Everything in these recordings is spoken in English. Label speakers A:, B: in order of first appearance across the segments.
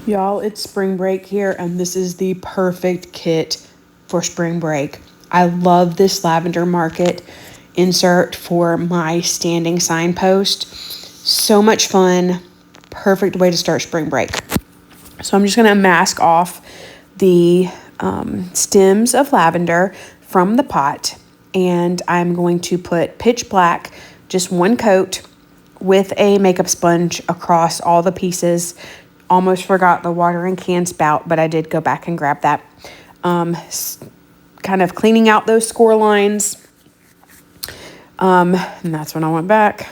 A: Y'all, it's spring break here, and this is the perfect kit for spring break. I love this lavender market insert for my standing signpost. So much fun. Perfect way to start spring break. So I'm just going to mask off the stems of lavender from the pot, and I'm going to put pitch black, just one coat, with a makeup sponge across all the pieces. Almost forgot the watering can spout, but I did go back and grab that. Kind of cleaning out those score lines. And that's when I went back.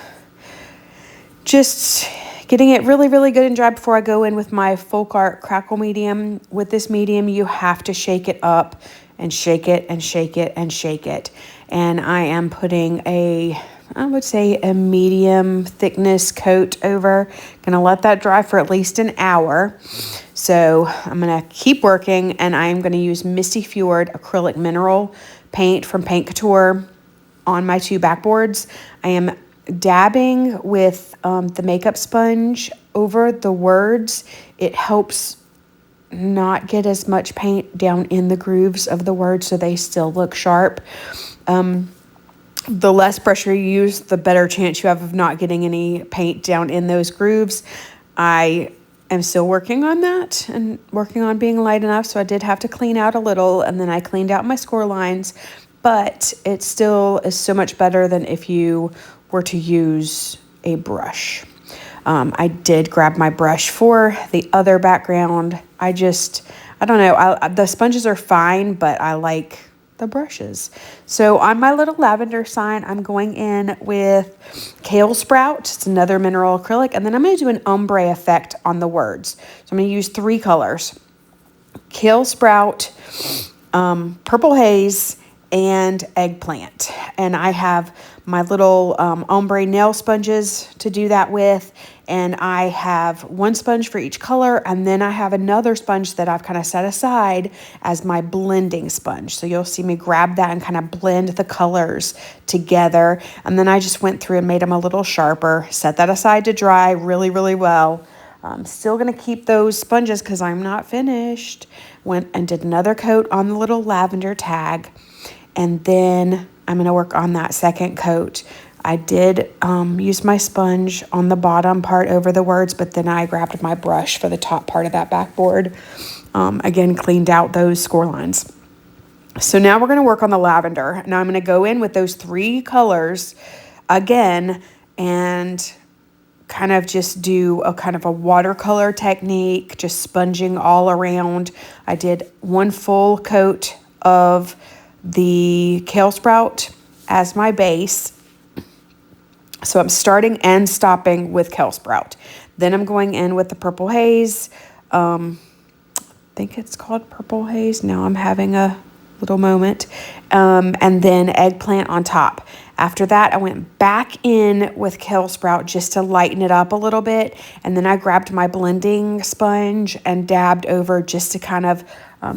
A: Just getting it really, really good and dry before I go in with my Folk Art Crackle medium. With this medium, you have to shake it up and shake it and shake it and shake it. And I am putting I would say a medium thickness coat over. Gonna let that dry for at least an hour. So I'm gonna keep working, and I'm gonna use Misty Fjord acrylic mineral paint from Couture on my two backboards. I am dabbing with the makeup sponge over the words. It helps not get as much paint down in the grooves of the words so they still look sharp. The less pressure you use, the better chance you have of not getting any paint down in those grooves. I am still working on that and working on being light enough, so I did have to clean out a little, and then I cleaned out my score lines, but it still is so much better than if you were to use a brush. I did grab my brush for the other background. I don't know, the sponges are fine, but I like the brushes. So on my little lavender sign, I'm going in with Kale Sprout. It's another mineral acrylic. And then I'm going to do an ombre effect on the words. So I'm going to use 3 colors. Kale Sprout, Purple Haze, and Eggplant. And I have my little ombre nail sponges to do that with. And I have one sponge for each color, and then I have another sponge that I've kind of set aside as my blending sponge. So you'll see me grab that and kind of blend the colors together. And then I just went through and made them a little sharper, set that aside to dry really, really well. I'm still going to keep those sponges because I'm not finished. Went and did another coat on the little lavender tag. And then I'm going to work on that second coat. I did use my sponge on the bottom part over the words, but then I grabbed my brush for the top part of that backboard. Again, cleaned out those score lines. So now we're going to work on the lavender. Now I'm going to go in with those 3 colors again and kind of just do a kind of a watercolor technique, just sponging all around. I did 1 full coat of the Kale Sprout as my base. So I'm starting and stopping with Kale Sprout. Then I'm going in with the Purple Haze. I think it's called Purple Haze. Now I'm having a little moment. And then Eggplant on top. After that, I went back in with Kale Sprout just to lighten it up a little bit. And then I grabbed my blending sponge and dabbed over just to kind of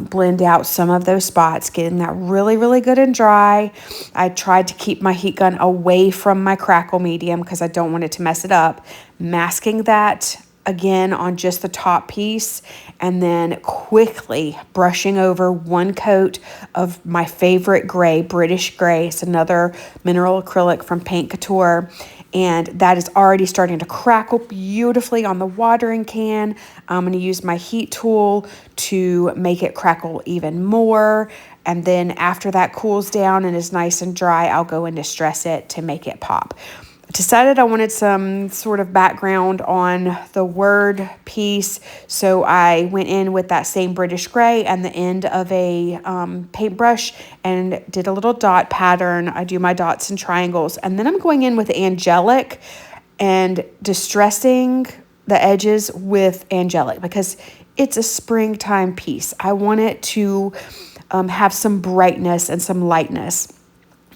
A: blend out some of those spots, getting that really, really good and dry. I tried to keep my heat gun away from my crackle medium because I don't want it to mess it up. Masking that again on just the top piece, and then quickly brushing over 1 coat of my favorite gray, British gray. It's another mineral acrylic from Couture. And that is already starting to crackle beautifully on the watering can. I'm going to use my heat tool to make it crackle even more. And then after that cools down and is nice and dry, I'll go in to stress it to make it pop. Decided I wanted some sort of background on the word piece, so I went in with that same British gray and the end of a paintbrush and did a little dot pattern. I do my dots and triangles, and then I'm going in with Angelic and distressing the edges with Angelic because it's a springtime piece. I want it to have some brightness and some lightness.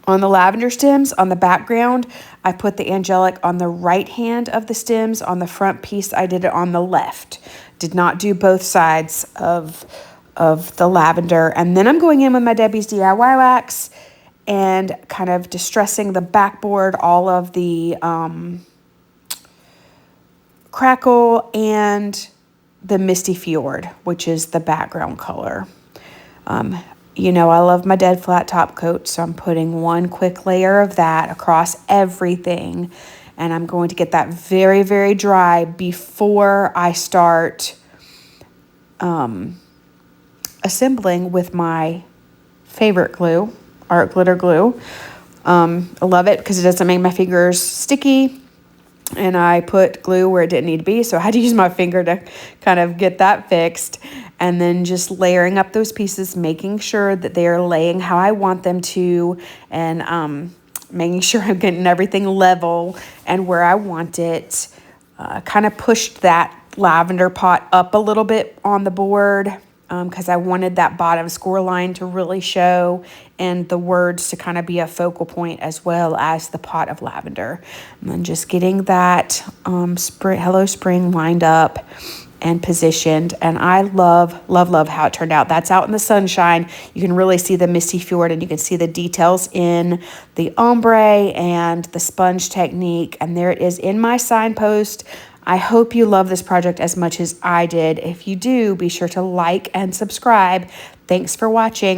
A: On the lavender stems, on the background, I put the Angelic on the right hand of the stems. On the front piece, I did it on the left. Did not do both sides of the lavender. And then I'm going in with my Debbie's DIY wax and kind of distressing the backboard, all of the crackle and the Misty Fjord, which is the background color. You know, I love my dead flat top coat, so I'm putting one quick layer of that across everything. And I'm going to get that very, very dry before I start assembling with my favorite glue, art glitter glue. I love it because it doesn't make my fingers sticky. And I put glue where it didn't need to be, so I had to use my finger to kind of get that fixed. And then just layering up those pieces, making sure that they are laying how I want them to, and making sure I'm getting everything level and where I want it. Kind of pushed that lavender pot up a little bit on the board because I wanted that bottom score line to really show and the words to kind of be a focal point as well as the pot of lavender. And then just getting that Hello Spring lined up and positioned. And I love, love, love how it turned out. That's out in the sunshine. You can really see the Misty Fjord, and you can see the details in the ombre and the sponge technique. And there it is in my signpost. I hope you love this project as much as I did. If you do, be sure to like and subscribe. Thanks for watching.